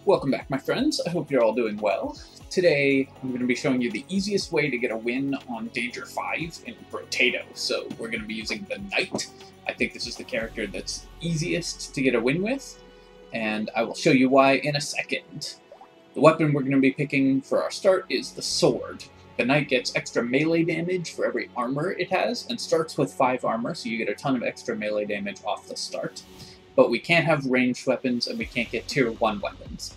Welcome back, my friends. I hope you're all doing well. Today, I'm going to be showing you the easiest way to get a win on Danger 5 in Brotato. So we're going to be using the Knight. I think this is the character that's easiest to get a win with, and I will show you why in a second. The weapon we're going to be picking for our start is the sword. The Knight gets extra melee damage for every armor it has, and starts with 5 armor, so you get a ton of extra melee damage off the start. But we can't have ranged weapons, and we can't get tier 1 weapons.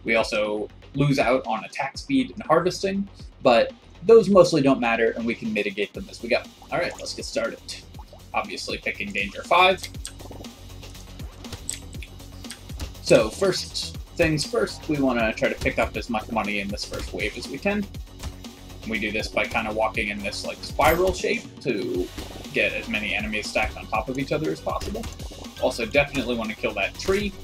We also lose out on attack speed and harvesting, but those mostly don't matter, and we can mitigate them as we go. Alright, let's get started. Obviously picking Danger 5. So first things first, we want to try to pick up as much money in this first wave as we can. We do this by kind of walking in this like spiral shape to get as many enemies stacked on top of each other as possible. Also definitely want to kill that tree.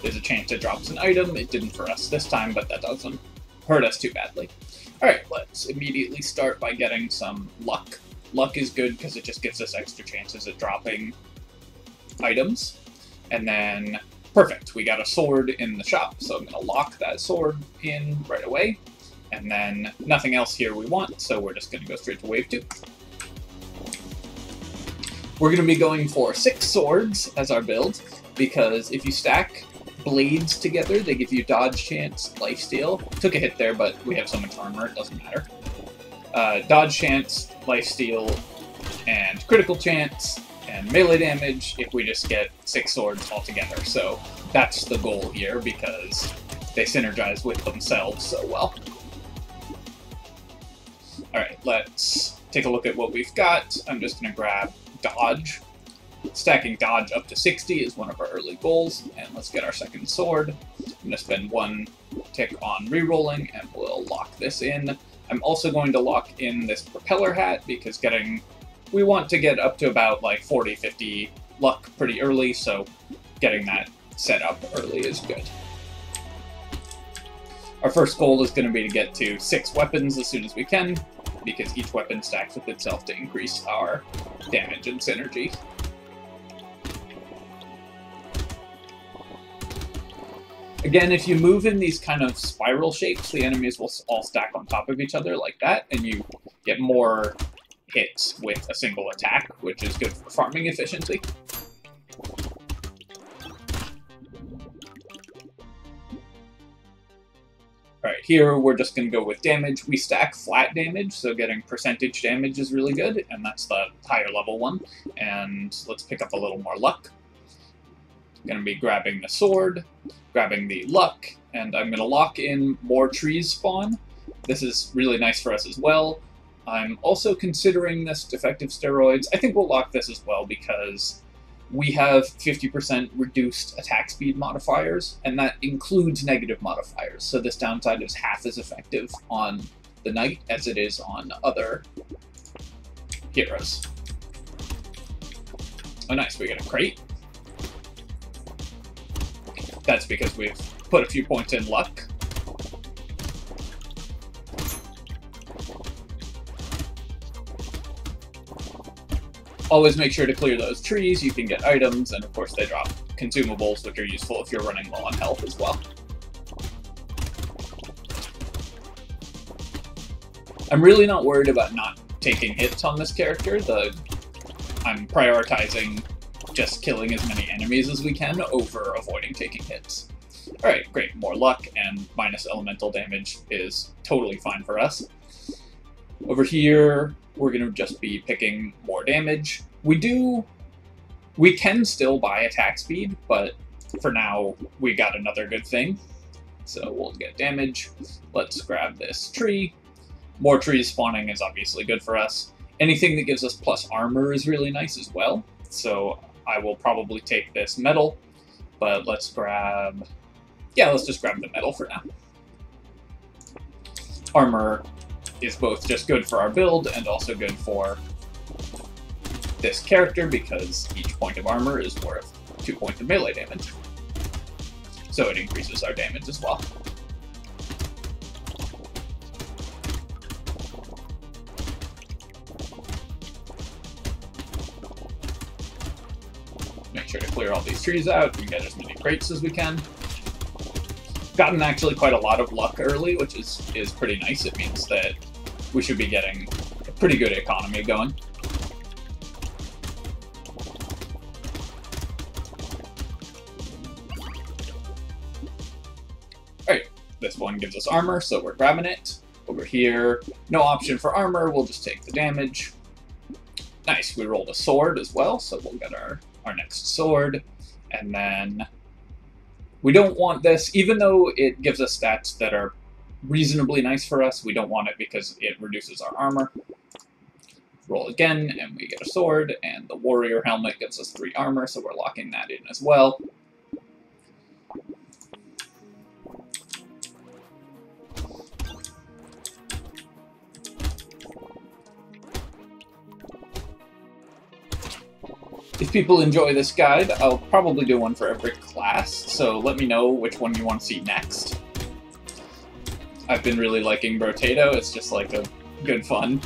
There's a chance it drops an item. It didn't for us this time, but that doesn't hurt us too badly. Alright, let's immediately start by getting some luck. Luck is good because it just gives us extra chances at dropping items. And then, perfect, we got a sword in the shop, so I'm going to lock that sword in right away. And then nothing else here we want, so we're just going to go straight to wave 2. We're going to be going for 6 swords as our build, because if you stack blades together, they give you dodge chance, lifesteal. Took a hit there, but we have so much armor, it doesn't matter. Dodge chance, lifesteal, and critical chance, and melee damage if we just get 6 swords all together. So that's the goal here, because they synergize with themselves so well. Alright, let's take a look at what we've got. I'm just going to grab dodge. Stacking dodge up to 60 is one of our early goals, and let's get our second sword. I'm going to spend 1 tick on rerolling, and we'll lock this in. I'm also going to lock in this propeller hat, because we want to get up to about like 40-50 luck pretty early, so getting that set up early is good. Our first goal is going to be to get to 6 weapons as soon as we can, because each weapon stacks with itself to increase our damage and synergy. Again, if you move in these kind of spiral shapes, the enemies will all stack on top of each other like that, and you get more hits with a single attack, which is good for farming efficiency. Alright, here we're just going to go with damage. We stack flat damage, so getting percentage damage is really good, and that's the higher level one. And let's pick up a little more luck. I'm going to be grabbing the sword, grabbing the luck, and I'm going to lock in more trees spawn. This is really nice for us as well. I'm also considering this defective steroids. I think we'll lock this as well because we have 50% reduced attack speed modifiers, and that includes negative modifiers. So this downside is half as effective on the Knight as it is on other heroes. Oh nice, we get a crate. That's because we've put a few points in luck. Always make sure to clear those trees. You can get items, and of course they drop consumables, which are useful if you're running low on health as well. I'm really not worried about not taking hits on this character. I'm prioritizing just killing as many enemies as we can over avoiding taking hits. Alright, great. More luck and minus elemental damage is totally fine for us. Over here, we're going to just be picking more damage. We can still buy attack speed, but for now, we got another good thing. So we'll get damage. Let's grab this tree. More trees spawning is obviously good for us. Anything that gives us plus armor is really nice as well. So I will probably take this metal, but let's just grab the metal for now. Armor is both just good for our build and also good for this character because each point of armor is worth 2 points of melee damage. So it increases our damage as well. Make sure to clear all these trees out and get as many crates as we can. gotten actually quite a lot of luck early, which is pretty nice. It means that we should be getting a pretty good economy going. Alright, this one gives us armor, so we're grabbing it. Over here, no option for armor, we'll just take the damage. Nice, we rolled a sword as well, so we'll get our next sword. And then we don't want this, even though it gives us stats that are reasonably nice for us, we don't want it because it reduces our armor. Roll again, and we get a sword, and the warrior helmet gives us 3 armor, so we're locking that in as well. If people enjoy this guide, I'll probably do one for every class, so let me know which one you want to see next. I've been really liking Brotato, it's just like a good fun.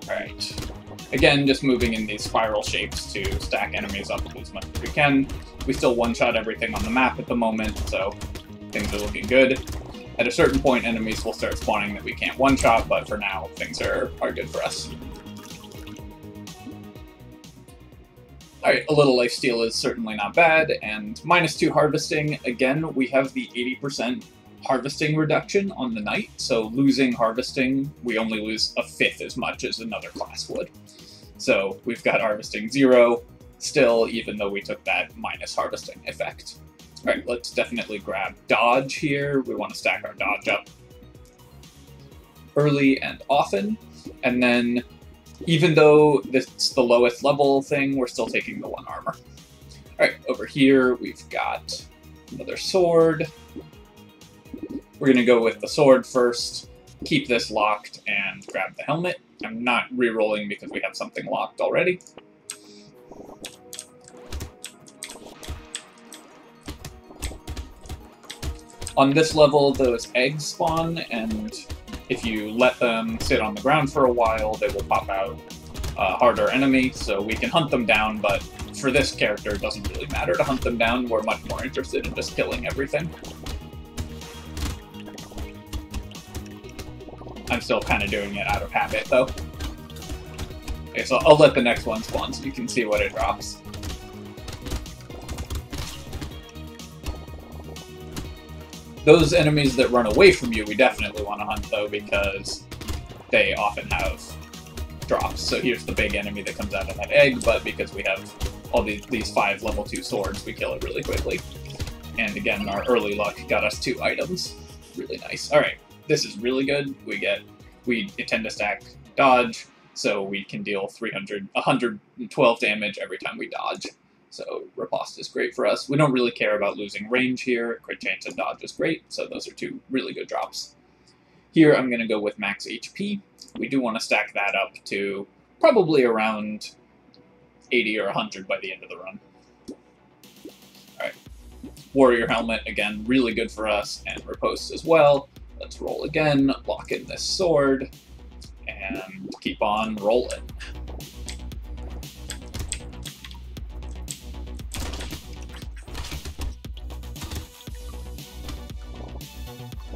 Alright. Again, just moving in these spiral shapes to stack enemies up as much as we can. We still one-shot everything on the map at the moment, so things are looking good. At a certain point, enemies will start spawning that we can't one-shot, but for now, things are good for us. Alright, a little lifesteal is certainly not bad, and -2 harvesting. Again, we have the 80% harvesting reduction on the knight, so losing harvesting, we only lose 1/5 as much as another class would. So we've got harvesting 0 still, even though we took that minus harvesting effect. Alright, let's definitely grab dodge here. We want to stack our dodge up early and often. And then, even though this is the lowest level thing, we're still taking the 1 armor. Alright, over here we've got another sword. We're going to go with the sword first, keep this locked, and grab the helmet. I'm not re-rolling because we have something locked already. On this level, those eggs spawn, and if you let them sit on the ground for a while, they will pop out a harder enemy, so we can hunt them down, but for this character, it doesn't really matter to hunt them down. We're much more interested in just killing everything. I'm still kind of doing it out of habit, though. Okay, so I'll let the next one spawn so you can see what it drops. Those enemies that run away from you, we definitely want to hunt, though, because they often have drops. So here's the big enemy that comes out of that egg, but because we have all these 5 level 2 swords, we kill it really quickly. And again, our early luck got us 2 items. Really nice. Alright, this is really good. We intend to stack dodge, so we can deal 112 damage every time we dodge. So riposte is great for us. We don't really care about losing range here. Crit chance and dodge is great, so those are 2 really good drops. Here I'm going to go with max HP. We do want to stack that up to probably around 80 or 100 by the end of the run. Alright. Warrior helmet, again, really good for us, and riposte as well. Let's roll again, lock in this sword, and keep on rolling.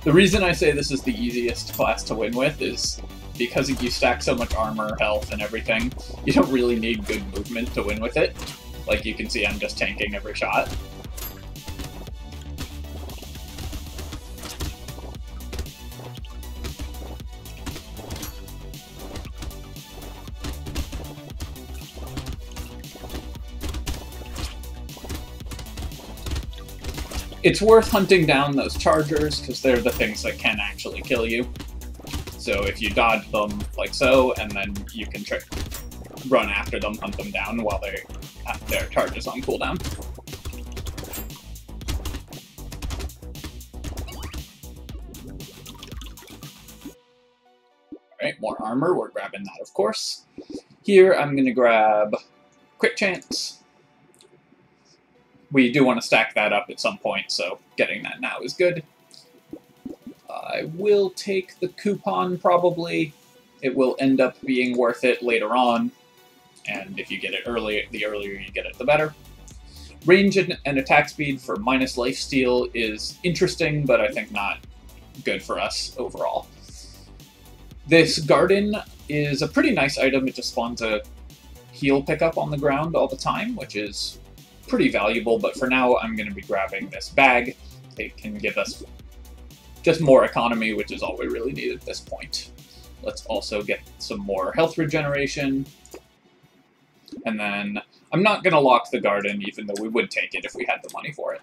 The reason I say this is the easiest class to win with is because you stack so much armor, health, and everything, you don't really need good movement to win with it. Like you can see, I'm just tanking every shot. It's worth hunting down those chargers, because they're the things that can actually kill you. So if you dodge them like so, and then you can run after them, hunt them down while they have their charges on cooldown. Alright, more armor, we're grabbing that of course. Here I'm going to grab crit chance. We do want to stack that up at some point, so getting that now is good. I will take the coupon, probably. it will end up being worth it later on, and if you get it early, the earlier you get it, the better. Range and attack speed for minus lifesteal is interesting, but I think not good for us overall. This garden is a pretty nice item. It just spawns a heal pickup on the ground all the time, which is pretty valuable, but for now I'm going to be grabbing this bag. It can give us just more economy, which is all we really need at this point. Let's also get some more health regeneration. And then I'm not going to lock the garden, even though we would take it if we had the money for it.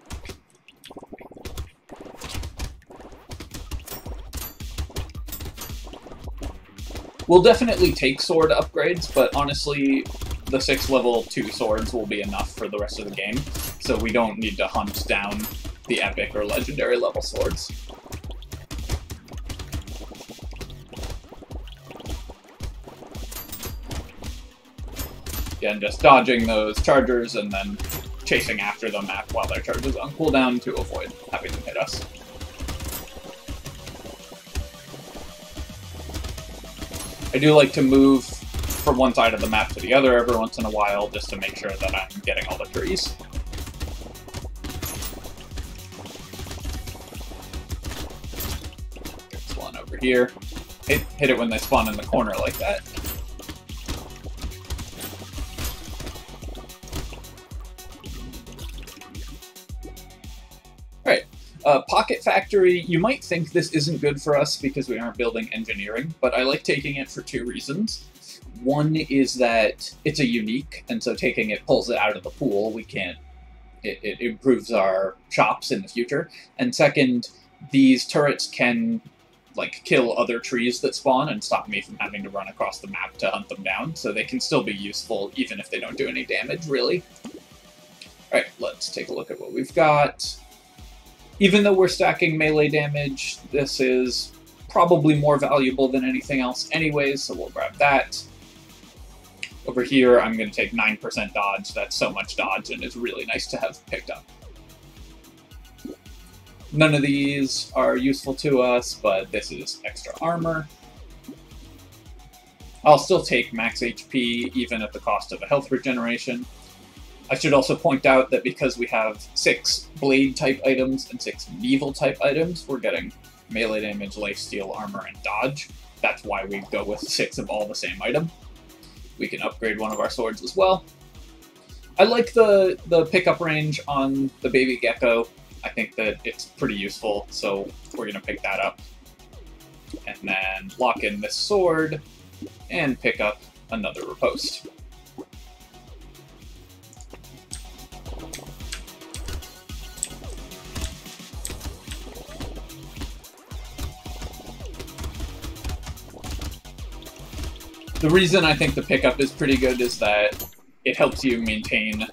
We'll definitely take sword upgrades, but honestly, the 6 level 2 swords will be enough for the rest of the game, so we don't need to hunt down the epic or legendary level swords. Again, just dodging those chargers and then chasing after them while their charge is on cooldown to avoid having them hit us. I do like to move from one side of the map to the other every once in a while, just to make sure that I'm getting all the trees. There's one over here. Hit it when they spawn in the corner like that. Alright, Pocket Factory, you might think this isn't good for us because we aren't building engineering, but I like taking it for 2 reasons. One is that it's a unique, and so taking it pulls it out of the pool. It improves our shops in the future. And second, these turrets can kill other trees that spawn and stop me from having to run across the map to hunt them down, so they can still be useful even if they don't do any damage, really. Alright, let's take a look at what we've got. Even though we're stacking melee damage, this is probably more valuable than anything else anyways, so we'll grab that. Over here, I'm going to take 9% dodge. That's so much dodge, and it's really nice to have picked up. None of these are useful to us, but this is extra armor. I'll still take max HP, even at the cost of a health regeneration. I should also point out that because we have 6 blade-type items and 6 medieval-type items, we're getting melee damage, lifesteal, armor, and dodge. That's why we go with 6 of all the same item. We can upgrade one of our swords as well. I like the pickup range on the baby gecko. I think that it's pretty useful, so we're going to pick that up. And then lock in this sword, and pick up another riposte. The reason I think the pickup is pretty good is that it helps you maintain...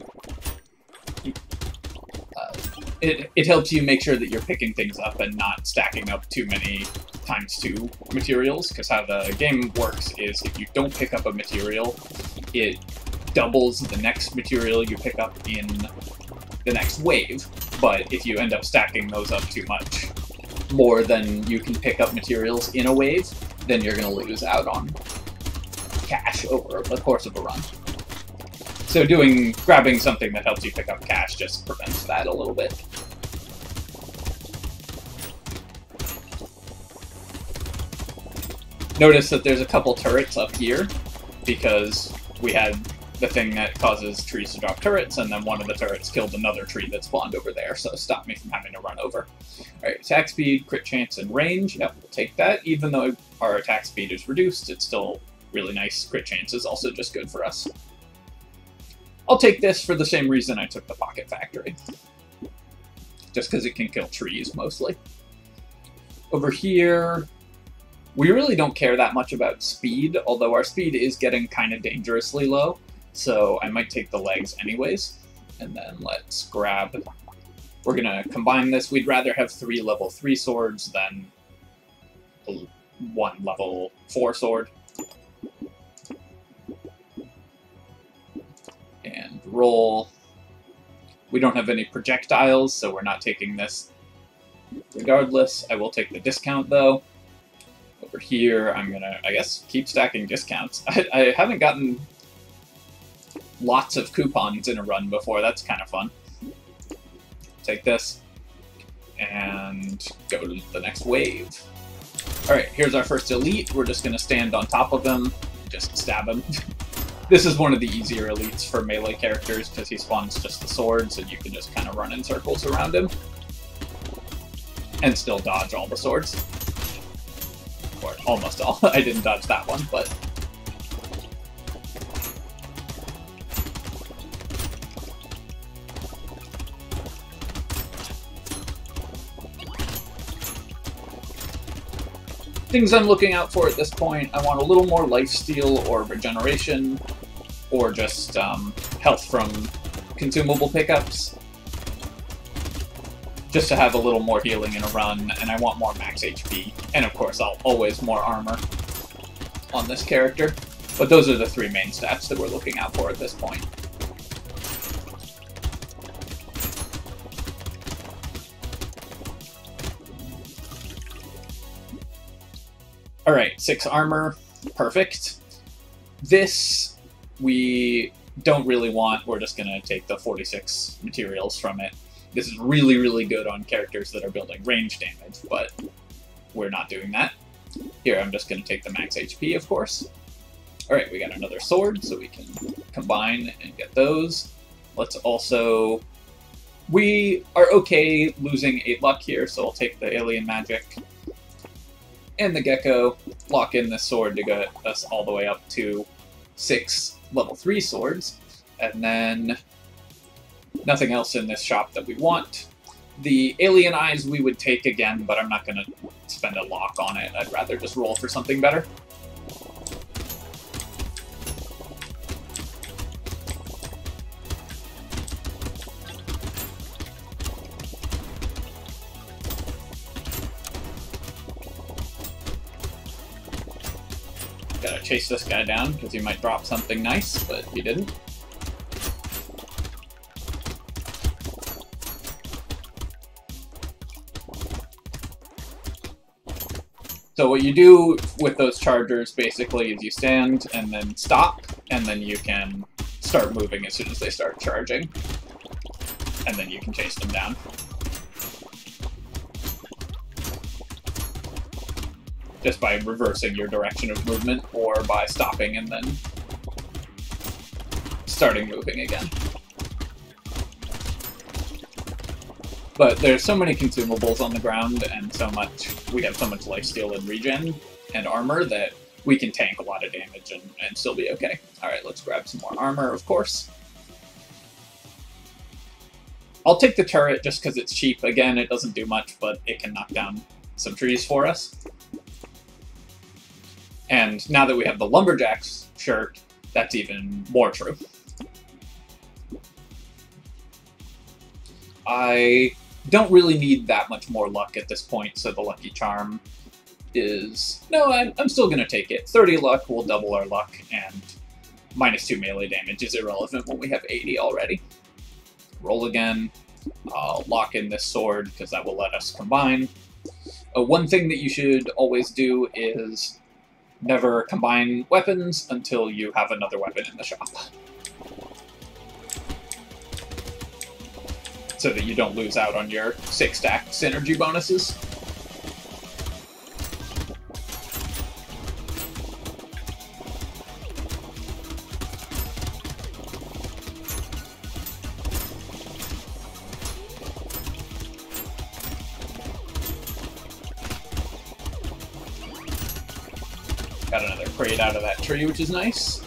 It helps you make sure that you're picking things up and not stacking up too many ×2 materials, because how the game works is if you don't pick up a material, it doubles the next material you pick up in the next wave, but if you end up stacking those up too much, more than you can pick up materials in a wave, then you're going to lose out on cash over the course of a run. So grabbing something that helps you pick up cash just prevents that a little bit. Notice that there's a couple turrets up here, because we had the thing that causes trees to drop turrets, and then one of the turrets killed another tree that spawned over there, so it stopped me from having to run over. Alright, attack speed, crit chance, and range. Yep, we'll take that. Even though our attack speed is reduced, it's still really nice. Crit chance is also just good for us. I'll take this for the same reason I took the Pocket Factory. Just because it can kill trees, mostly. Over here, we really don't care that much about speed, although our speed is getting kind of dangerously low, so I might take the legs anyways. And then let's grab... We're going to combine this. We'd rather have 3 level 3 swords than 1 level 4 sword. And roll. We don't have any projectiles, so we're not taking this regardless. I will take the discount, though. Over Over here, I'm gonna, I guess, keep stacking discounts. I haven't gotten lots of coupons in a run before. That's kind of fun. Take this and go to the next wave. Alright, here's our first elite. We're just gonna stand on top of him, just stab him. This is one of the easier elites for melee characters because he spawns just the swords and you can just kind of run in circles around him. And still dodge all the swords. Or almost all. I didn't dodge that one, but... Things I'm looking out for at this point, I want a little more lifesteal or regeneration, or just health from consumable pickups. Just to have a little more healing in a run, and I want more max HP. And of course, I'll always more armor on this character. But those are the three main stats that we're looking out for at this point. Alright, 6 armor. Perfect. This, we don't really want. We're just going to take the 46 materials from it. This is really, really good on characters that are building range damage, but we're not doing that. Here, I'm just going to take the max HP, of course. Alright, we got another sword, so we can combine and get those. Let's also... We are okay losing 8 luck here, so I'll take the alien magic and the gecko, lock in this sword to get us all the way up to 6 level 3 swords, and then nothing else in this shop that we want. The alien eyes we would take again, but I'm not going to spend a lock on it. I'd rather just roll for something better. Gotta chase this guy down, because he might drop something nice, but he didn't. So what you do with those chargers, basically, is you stand and then stop, and then you can start moving as soon as they start charging. And then you can chase them down. Just by reversing your direction of movement, or by stopping and then starting moving again. But there's so many consumables on the ground, and we have so much lifesteal and regen and armor that we can tank a lot of damage and still be okay. Alright, let's grab some more armor, of course. I'll take the turret just because it's cheap. Again, it doesn't do much, but it can knock down some trees for us. And now that we have the Lumberjack's shirt, that's even more true. I don't really need that much more luck at this point, so the Lucky Charm is... No, I'm still going to take it. 30 luck will double our luck, and -2 melee damage is irrelevant when we have 80 already. Roll again. I'll lock in this sword, because that will let us combine. One thing that you should always do is never combine weapons until you have another weapon in the shop. So that you don't lose out on your 6-stack synergy bonuses. Got another crate out of that tree, which is nice.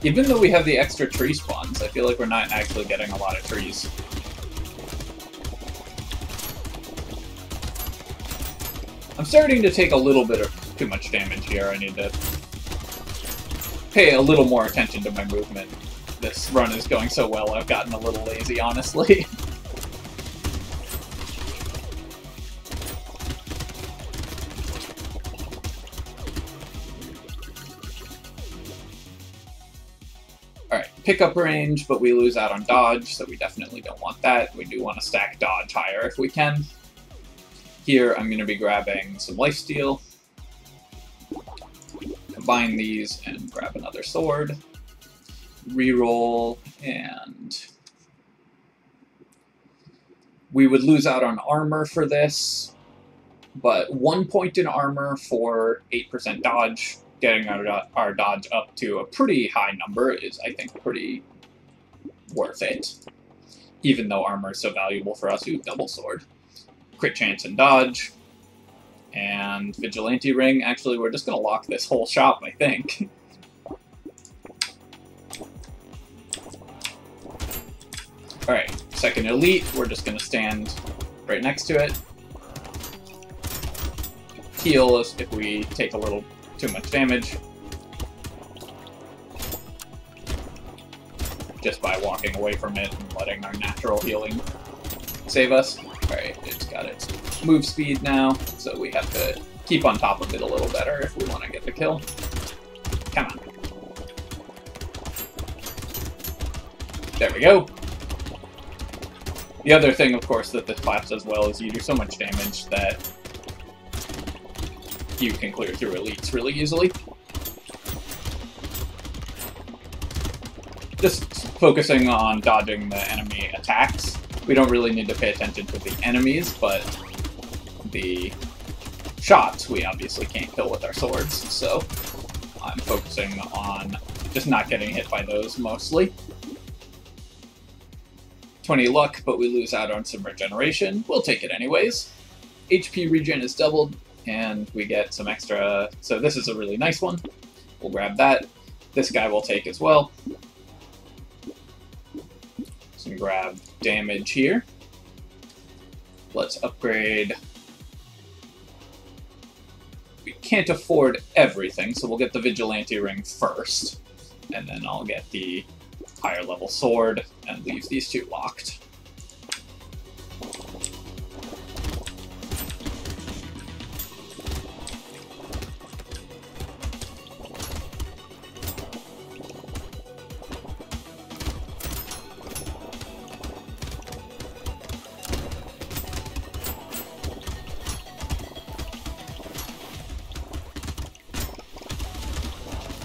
Even though we have the extra tree spawns, I feel like we're not actually getting a lot of trees. I'm starting to take a little bit of too much damage here. I need to pay a little more attention to my movement. This run is going so well, I've gotten a little lazy, honestly. Pickup range, but we lose out on dodge, so we definitely don't want that. We do want to stack dodge higher if we can. Here, I'm going to be grabbing some lifesteal. Combine these and grab another sword. Reroll, and we would lose out on armor for this, but 1 point in armor for 8% dodge, getting our dodge up to a pretty high number is, I think, pretty worth it. Even though armor is so valuable for us. Ooh, double sword. Crit chance and dodge. And Vigilante Ring. Actually, we're just going to lock this whole shop, I think. Alright, second elite. We're just going to stand right next to it. Heal us if we take a little too much damage. Just by walking away from it and letting our natural healing save us. Alright, it's got its move speed now, so we have to keep on top of it a little better if we want to get the kill. Come on. There we go. The other thing, of course, that this class does well is you do so much damage that you can clear through elites really easily. Just focusing on dodging the enemy attacks. We don't really need to pay attention to the enemies, but the shots we obviously can't kill with our swords, so I'm focusing on just not getting hit by those mostly. 20 luck, but we lose out on some regeneration. We'll take it anyways. HP regen is doubled, and we get some extra, so this is a really nice one. We'll grab that. This guy will take as well. So grab damage here. Let's upgrade. We can't afford everything, so we'll get the Vigilante Ring first. And then I'll get the higher level sword and leave these two locked.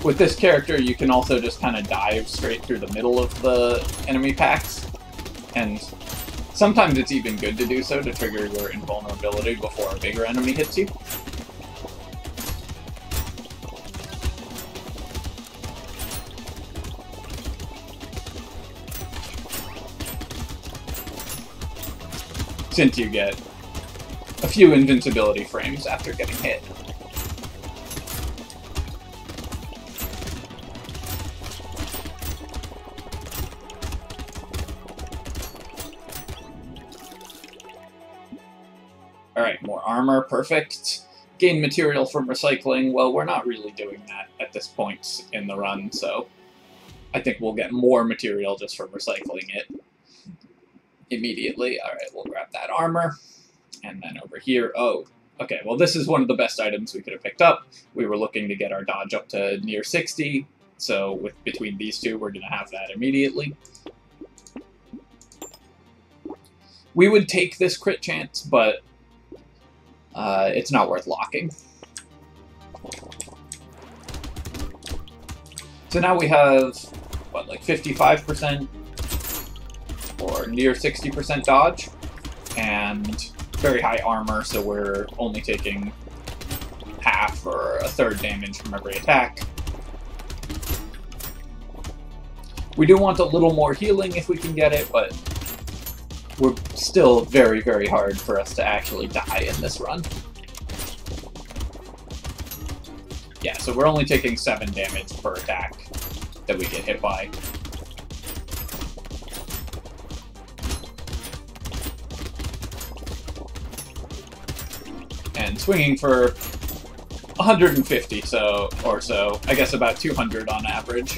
With this character, you can also just kind of dive straight through the middle of the enemy packs, and sometimes it's even good to do so to trigger your invulnerability before a bigger enemy hits you. Since you get a few invincibility frames after getting hit. Alright, more armor, perfect. Gain material from recycling. Well, we're not really doing that at this point in the run, so I think we'll get more material just from recycling it immediately. Alright, we'll grab that armor. And then over here, oh, okay, well this is one of the best items we could have picked up. We were looking to get our dodge up to near 60, so between these two, we're going to have that immediately. We would take this crit chance, but it's not worth locking. So now we have, what, like 55% or near 60% dodge, and very high armor, so we're only taking half or a third damage from every attack. We do want a little more healing if we can get it, but we're still very, very hard for us to actually die in this run. Yeah, so we're only taking 7 damage per attack that we get hit by. And swinging for 150 or so, I guess about 200 on average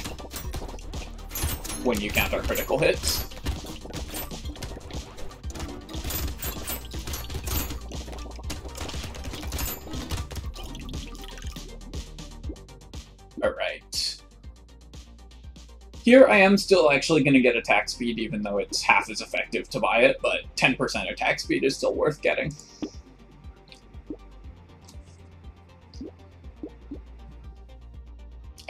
when you count our critical hits. Alright. Here I am still actually going to get attack speed, even though it's half as effective to buy it, but 10% attack speed is still worth getting.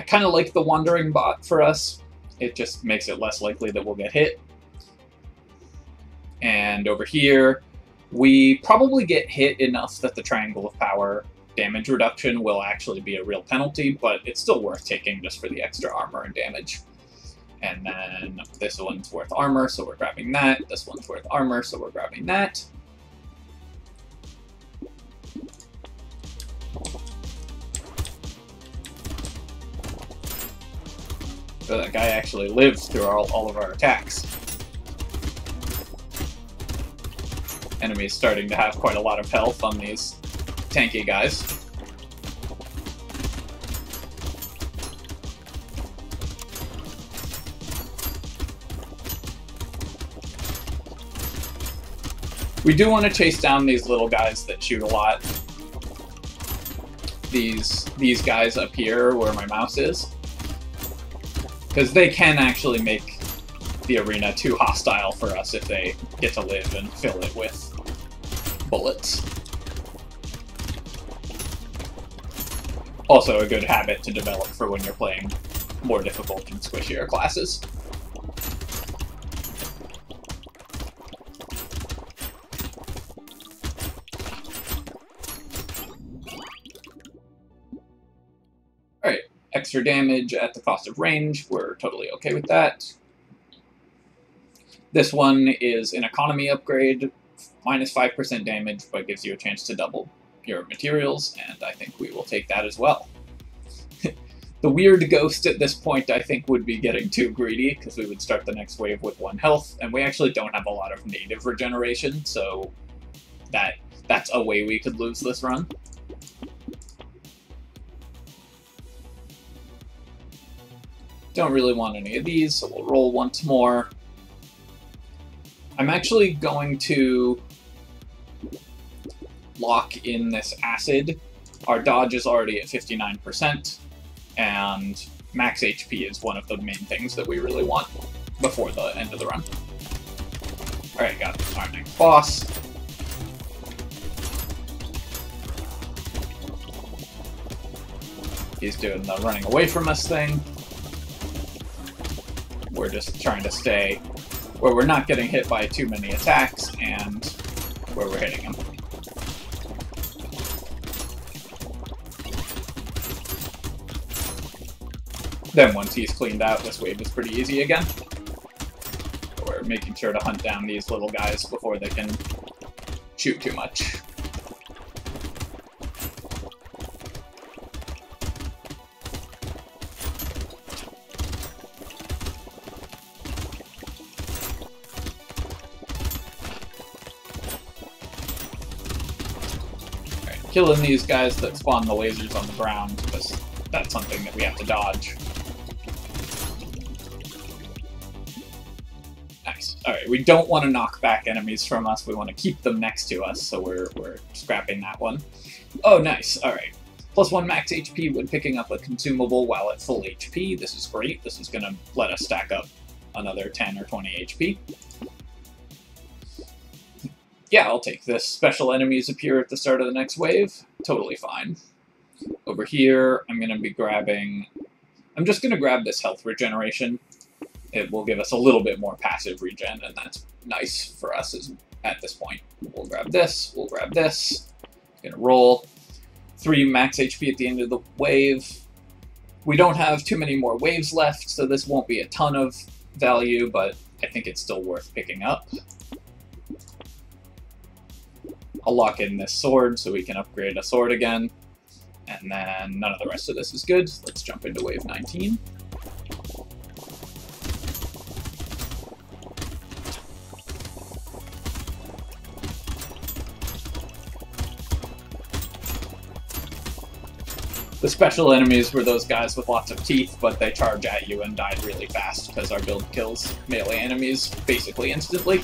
kind of like the Wandering Bot for us. It just makes it less likely that we'll get hit. And over here, we probably get hit enough that the Triangle of Power damage reduction will actually be a real penalty, but it's still worth taking just for the extra armor and damage. And then this one's worth armor, so we're grabbing that. This one's worth armor, so we're grabbing that. So that guy actually lives through all of our attacks. Enemies starting to have quite a lot of health on these tanky guys. We do want to chase down these little guys that shoot a lot. These guys up here where my mouse is. Because they can actually make the arena too hostile for us if they get to live and fill it with bullets. Also a good habit to develop for when you're playing more difficult and squishier classes. Alright, extra damage at the cost of range, we're totally okay with that. This one is an economy upgrade, minus 5% damage, but gives you a chance to double your materials, and I think we will take that as well. The weird ghost at this point, I think, would be getting too greedy, because we would start the next wave with 1 health, and we actually don't have a lot of native regeneration, so that's a way we could lose this run. Don't really want any of these, so we'll roll once more. I'm actually going to lock in this acid. Our dodge is already at 59%, and max HP is one of the main things that we really want before the end of the run. Alright, got our next boss. He's doing the running away from us thing. We're just trying to stay where we're not getting hit by too many attacks, and where we're hitting him. Then once he's cleaned out, this wave is pretty easy again. So we're making sure to hunt down these little guys before they can shoot too much. Killing these guys that spawn the lasers on the ground, because that's something that we have to dodge. Nice. Alright, we don't want to knock back enemies from us, we want to keep them next to us, so we're scrapping that one. Oh, nice. Alright. +1 max HP when picking up a consumable while at full HP. This is great. This is going to let us stack up another 10 or 20 HP. Yeah, I'll take this. Special enemies appear at the start of the next wave. Totally fine. Over here, I'm going to be grabbing... I'm just going to grab this health regeneration. It will give us a little bit more passive regen, and that's nice for us at this point. We'll grab this. We'll grab this. Going to roll. 3 max HP at the end of the wave. We don't have too many more waves left, so this won't be a ton of value, but I think it's still worth picking up. I'll lock in this sword so we can upgrade a sword again. And then none of the rest of this is good. Let's jump into wave 19. The special enemies were those guys with lots of teeth, but they charge at you and die really fast because our build kills melee enemies basically instantly.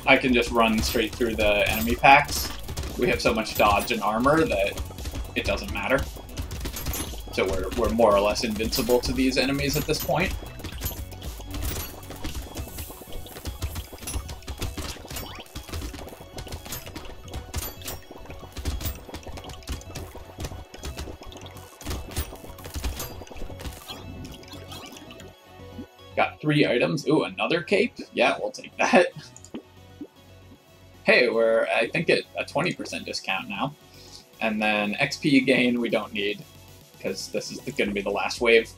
I can just run straight through the enemy packs. We have so much dodge and armor that it doesn't matter. So we're more or less invincible to these enemies at this point. Got 3 items. Ooh, another cape? Yeah, we'll take that. Hey, we're, I think, at a 20% discount now. And then XP gain we don't need, because this is going to be the last wave.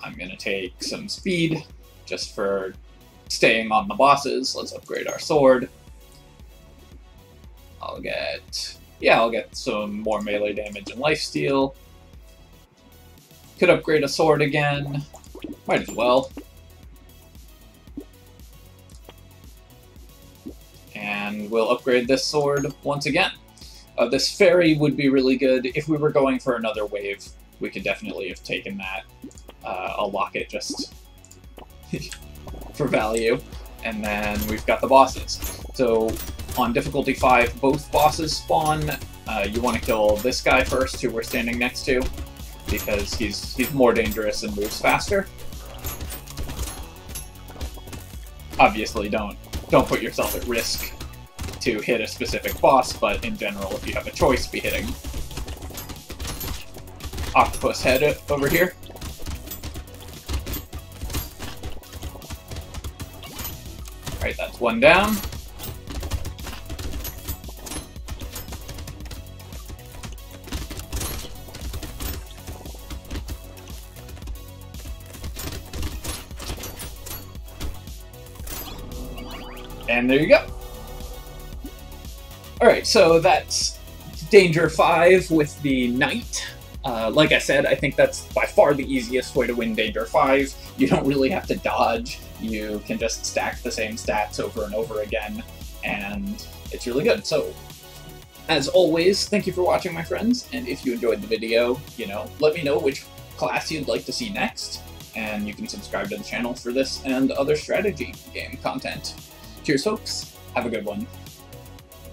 I'm going to take some speed, just for staying on the bosses. Let's upgrade our sword. I'll get some more melee damage and lifesteal. Could upgrade a sword again. Might as well. And we'll upgrade this sword once again. This fairy would be really good. If we were going for another wave, we could definitely have taken that. I'll lock it just for value. And then we've got the bosses. So on difficulty 5, both bosses spawn. You want to kill this guy first, who we're standing next to, because he's more dangerous and moves faster. Obviously, don't put yourself at risk to hit a specific boss, but in general, if you have a choice, be hitting octopus head over here. Alright, that's one down. And there you go. Alright, so that's Danger 5 with the Knight. Like I said, I think that's by far the easiest way to win Danger 5. You don't really have to dodge. You can just stack the same stats over and over again, and it's really good. So, as always, thank you for watching, my friends, and if you enjoyed the video, let me know which class you'd like to see next, and you can subscribe to the channel for this and other strategy game content. Cheers, folks. Have a good one.